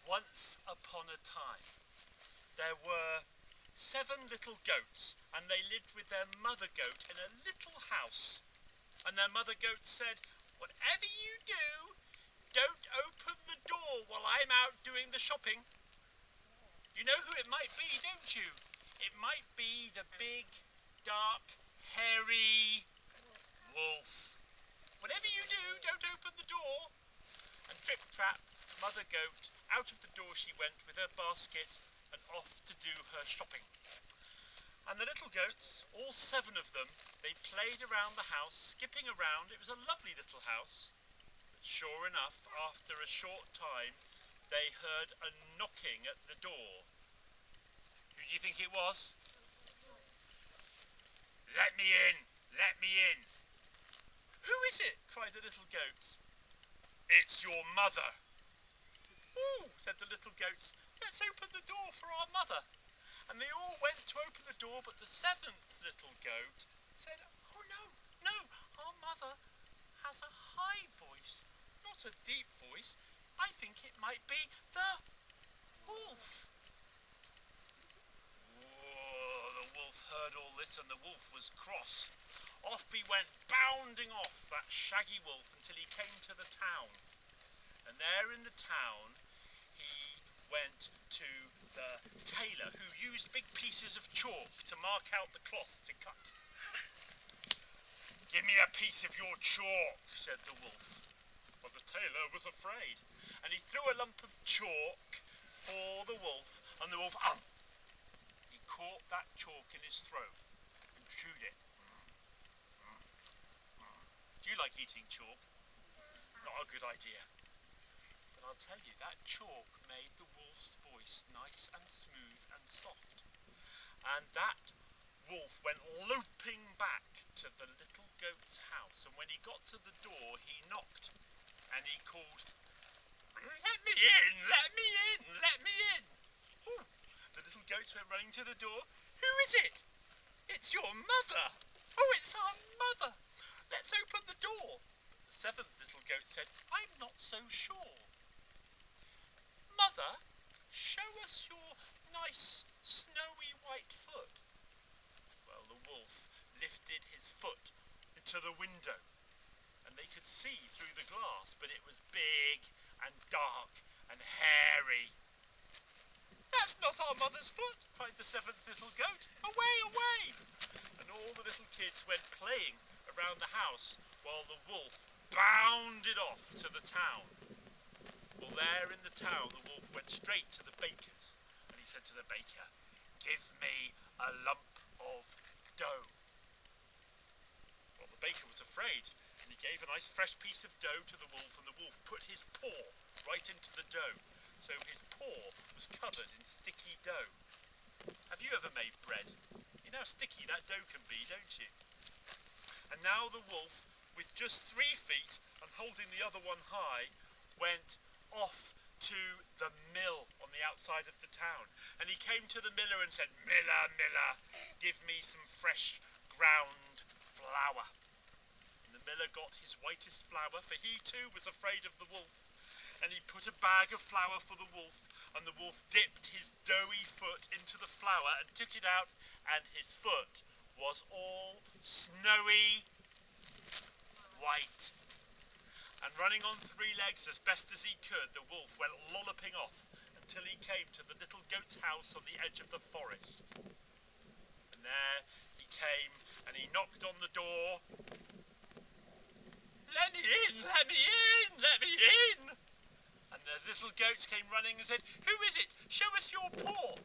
Once upon a time, there were 7 little goats, and they lived with their mother goat in a little house. And their mother goat said, "Whatever you do, don't open the door while I'm out doing the shopping." You know who it might be, don't you? It might be the big, dark, hairy wolf. "Whatever you do, don't open the door." And Trip-Trap, mother goat, out of the door she went with her basket and off to do her shopping. And the little goats, all 7 of them, they played around the house, skipping around. It was a lovely little house. But sure enough, after a short time, they heard a knocking at the door. Who do you think it was? "Let me in! Let me in!" "Who is it?" cried the little goats. "It's your mother." "Ooh," said the little goats, "let's open the door for our mother." And they all went to open the door, but the 7th little goat said, "Oh no, no, our mother has a high voice, not a deep voice. I think it might be the wolf." Oh, the wolf heard all this, and the wolf was cross. Off he went, bounding off, that shaggy wolf, until he came to the town. And there in the town, he went to the tailor, who used big pieces of chalk to mark out the cloth to cut. "Give me a piece of your chalk," said the wolf. But the tailor was afraid, and he threw a lump of chalk for the wolf, and the wolf, he caught that chalk in his throat and chewed it. Do you like eating chalk? Not a good idea. But I'll tell you, that chalk made the wolf's voice nice and smooth and soft. And that wolf went loping back to the little goat's house, and when he got to the door, he knocked, and he called, "Let me in, let me in, let me in." Ooh, the little goats went running to the door. "Who is it?" "It's your mother." "Oh, it's our mother. Let's open the door." But the 7th little goat said, "I'm not so sure." "Mother, show us your nice snowy white foot." Well, the wolf lifted his foot into the window, and they could see through the glass, but it was big and dark and hairy. "That's not our mother's foot," cried the 7th little goat. "Away, away!" And all the little kids went playing around the house while the wolf bounded off to the town. Well, there in the town, the wolf went straight to the baker's, and he said to the baker, "Give me a lump of dough." Well, the baker was afraid, and he gave a nice fresh piece of dough to the wolf, and the wolf put his paw right into the dough, so his paw was covered in sticky dough. Have you ever made bread? You know how sticky that dough can be, don't you? And now the wolf, with just 3 feet and holding the other one high, went off to the mill on the outside of the town. And he came to the miller and said, "Miller, miller, give me some fresh ground flour." And the miller got his whitest flour, for he too was afraid of the wolf. And he put a bag of flour for the wolf, and the wolf dipped his doughy foot into the flour and took it out, and his foot was all snowy white. And running on 3 legs as best as he could, the wolf went lolloping off until he came to the little goat's house on the edge of the forest. And there he came, and he knocked on the door. "Let me in, let me in, let me in." And the little goats came running and said, "Who is it? Show us your paw."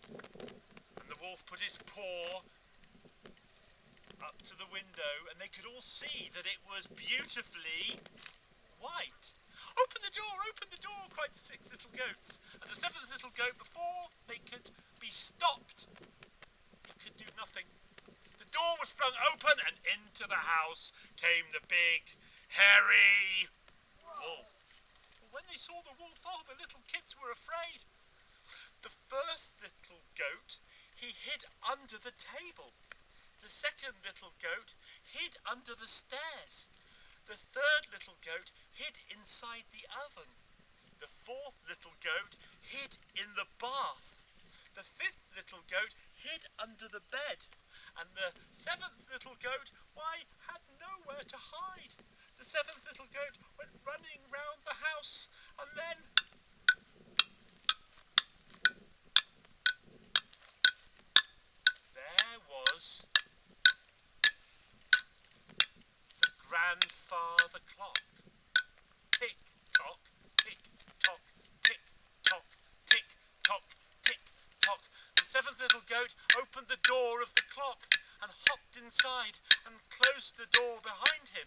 And the wolf put his paw up to the window, and they could all see that it was beautifully white. "Open the door," cried the 6 little goats. And the 7th little goat, before they could be stopped, he could do nothing. The door was flung open, and into the house came the big, hairy wolf. Well, when they saw the wolf, the little kids were afraid. The 1st little goat, he hid under the table. The 2nd little goat hid under the stairs. The 3rd little goat hid inside the oven. The fourth little goat hid in the bath. The fifth little goat hid under the bed. And the seventh little goat, why, had nowhere to hide. The seventh little goat went running round the house, and then there was the grandfather clock. Tick tock, tick tock, tick tock, tick tock, tick tock. The seventh little goat opened the door of the clock and hopped inside and closed the door behind him.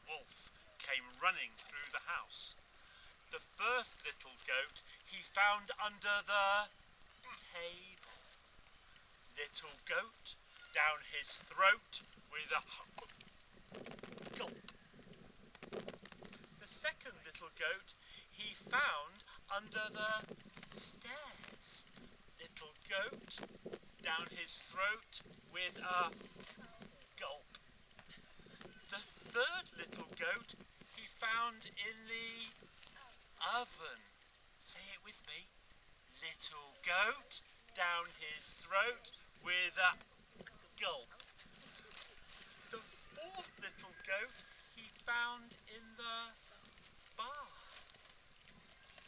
Wolf came running through the house. The first little goat he found under the table. Little goat down his throat with a gulp. The second little goat he found under the stairs. Little goat down his throat with a gulp. The third little goat he found in the oven. Say it with me. Little goat down his throat with a gulp. The fourth little goat he found in the bath.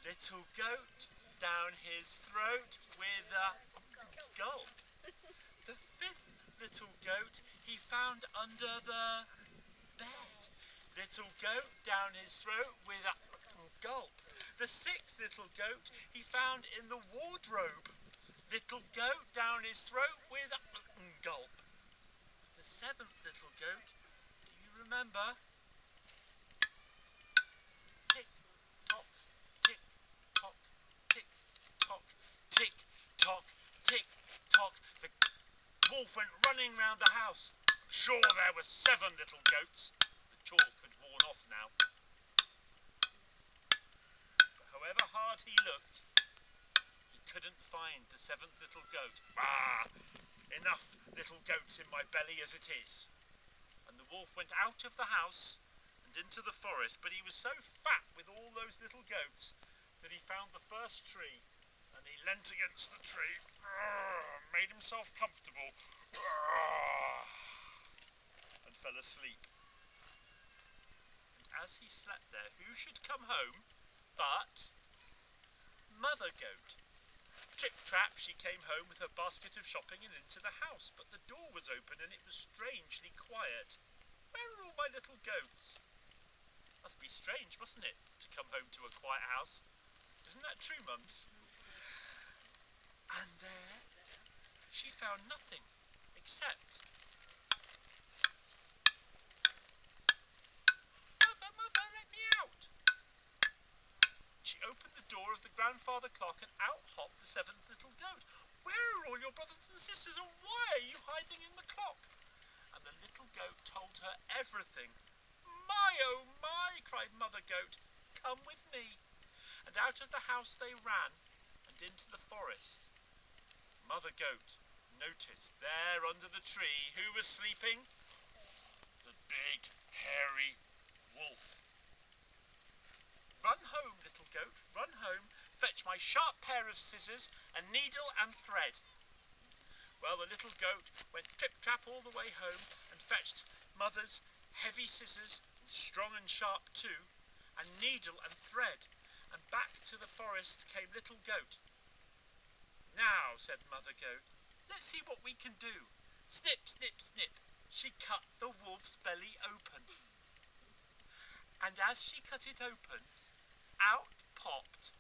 Little goat down his throat with a gulp. The fifth little goat he found under the bed. Little goat down his throat with a gulp. The sixth little goat he found in the wardrobe. Little goat down his throat with a gulp. The seventh little goat, do you remember? Tick tock, tick tock, tick tock, tick tock, tick tock. The wolf went running round the house. Sure, there were 7 little goats. The chalk had worn off now. But however hard he looked, he couldn't find the 7th little goat. Ah! Enough little goats in my belly as it is. And the wolf went out of the house and into the forest, but he was so fat with all those little goats that he found the first tree, and he leant against the tree, made himself comfortable, and fell asleep. And as he slept there, who should come home but Mother Goat? Trip trap, she came home with her basket of shopping and into the house, but the door was open and it was strangely quiet. Where are all my little goats? Must be strange, mustn't it, to come home to a quiet house? Isn't that true, Mums? And there she found nothing except Mother, let me out! She opened the door of the grandfather clock and out hopped the 7th little goat. Where are all your brothers and sisters, and why are you hiding in the clock? And the little goat told her everything. My, oh my, cried Mother Goat, come with me. And out of the house they ran and into the forest. Mother Goat noticed there under the tree who was sleeping? The big, hairy wolf. Run home, little goat, run home, fetch my sharp pair of scissors, a needle and thread. Well, the little goat went trip-trap all the way home and fetched Mother's heavy scissors, strong and sharp too, and needle and thread, and back to the forest came little goat. Now, said Mother Goat, let's see what we can do. Snip, snip, snip, she cut the wolf's belly open. And as she cut it open, out popped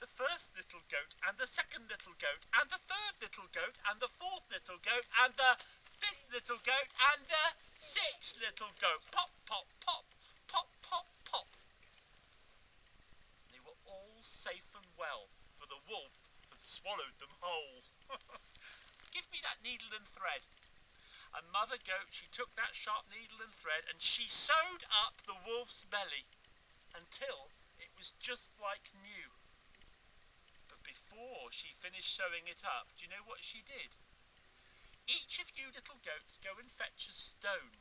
the first little goat, and the second little goat, and the third little goat, and the fourth little goat, and the 5th little goat, and the 6th little goat. Pop, pop, pop, pop, pop, pop. They were all safe and well, for the wolf had swallowed them whole. Give me that needle and thread. And Mother Goat, she took that sharp needle and thread, and she sewed up the wolf's belly until it was just like new. But before she finished sewing it up, do you know what she did? Each of you little goats go and fetch a stone.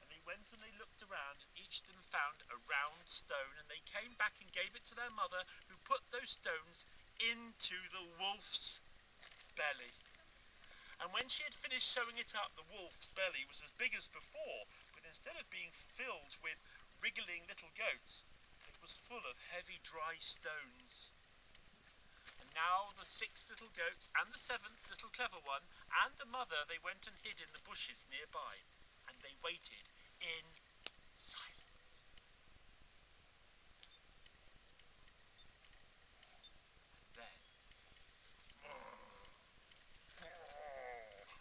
And they went and they looked around, and each of them found a round stone, and they came back and gave it to their mother, who put those stones into the wolf's belly. And when she had finished sewing it up, the wolf's belly was as big as before, but instead of being filled with wriggling little goats, it was full of heavy dry stones. And now the 6 little goats and the 7th little clever one and the mother, they went and hid in the bushes nearby, and they waited in silence. And then,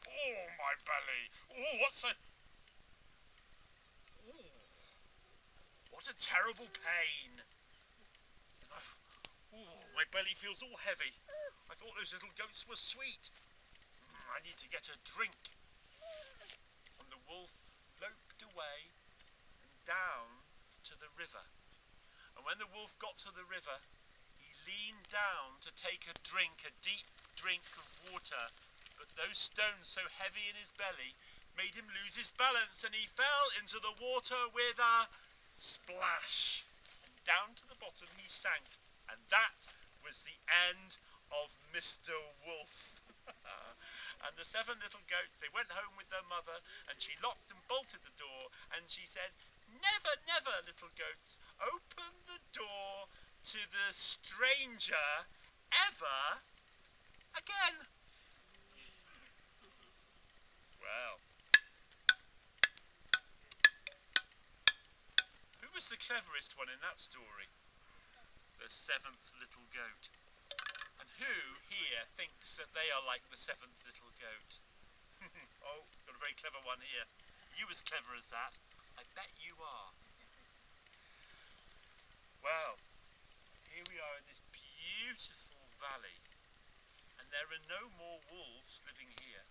oh, my belly! Oh, what's that? Oh, what a terrible pain! Oh, my belly feels all heavy. I thought those little goats were sweet. I need to get a drink. And the wolf loped away and down to the river. And when the wolf got to the river, he leaned down to take a drink, a deep drink of water. But those stones so heavy in his belly made him lose his balance, and he fell into the water with a splash. And down to the bottom he sank. And that was the end of Mr. Wolf. And the 7 little goats, they went home with their mother, and she locked and bolted the door, and she said, "Never, never, little goats, open the door to the stranger ever again." Well, who was the cleverest one in that story? The 7th little goat. And who here thinks that they are like the 7th little goat? Oh, got a very clever one here. You as clever as that? I bet you are. Well, here we are in this beautiful valley, and there are no more wolves living here.